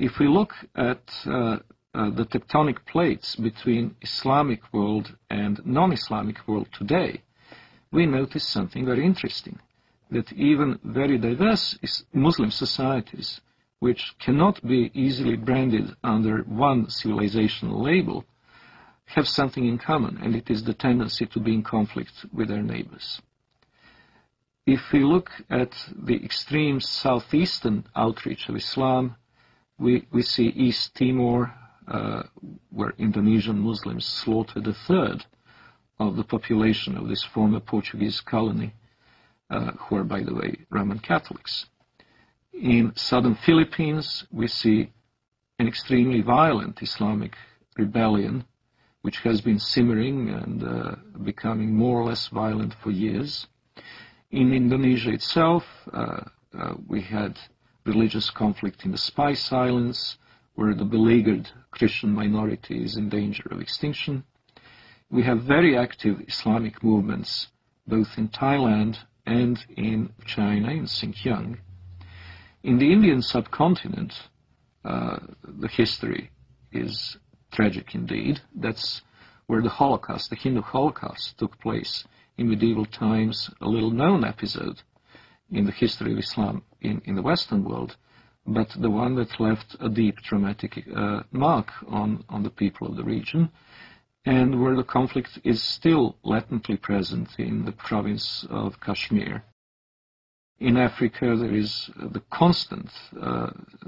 if we look at the tectonic plates between Islamic world and non-Islamic world today, we notice something very interesting, that even very diverse Muslim societies, which cannot be easily branded under one civilizational label, have something in common, and it is the tendency to be in conflict with their neighbors. If we look at the extreme southeastern outreach of Islam, we see East Timor, where Indonesian Muslims slaughtered a third of the population of this former Portuguese colony, who are, by the way, Roman Catholics. In southern Philippines, we see an extremely violent Islamic rebellion, which has been simmering and becoming more or less violent for years. In Indonesia itself, we had religious conflict in the Spice Islands, where the beleaguered Christian minority is in danger of extinction. We have very active Islamic movements, both in Thailand and in China, in Xinjiang. In the Indian subcontinent, the history is tragic indeed. That's where the Holocaust, the Hindu Holocaust, took place in medieval times, a little-known episode in the history of Islam in the Western world, but the one that left a deep traumatic mark on the people of the region, and where the conflict is still latently present in the province of Kashmir. In Africa, there is the constant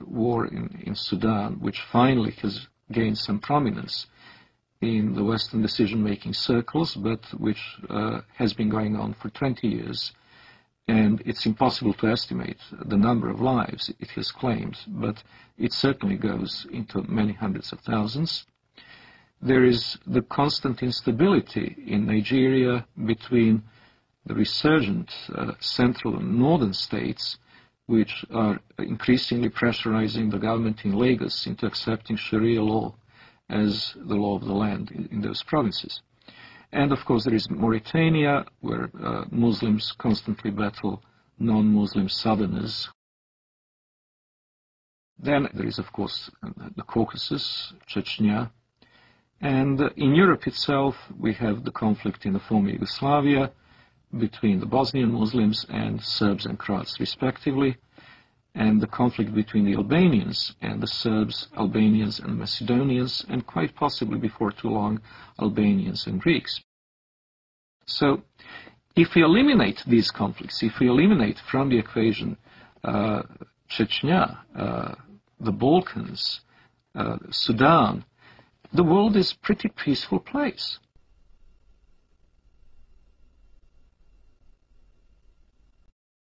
war in Sudan, which finally has gained some prominence in the Western decision-making circles, but which has been going on for 20 years. And it's impossible to estimate the number of lives it has claimed, but it certainly goes into many hundreds of thousands. There is the constant instability in Nigeria between the resurgent central and northern states, which are increasingly pressurizing the government in Lagos into accepting Sharia law as the law of the land in those provinces. And of course there is Mauritania, where Muslims constantly battle non-Muslim southerners. Then there is of course the Caucasus, Chechnya. And in Europe itself we have the conflict in the former Yugoslavia between the Bosnian Muslims and Serbs and Croats respectively, and the conflict between the Albanians and the Serbs, Albanians and Macedonians, and quite possibly before too long, Albanians and Greeks. So, if we eliminate these conflicts, if we eliminate from the equation Chechnya, the Balkans, Sudan, the world is a pretty peaceful place.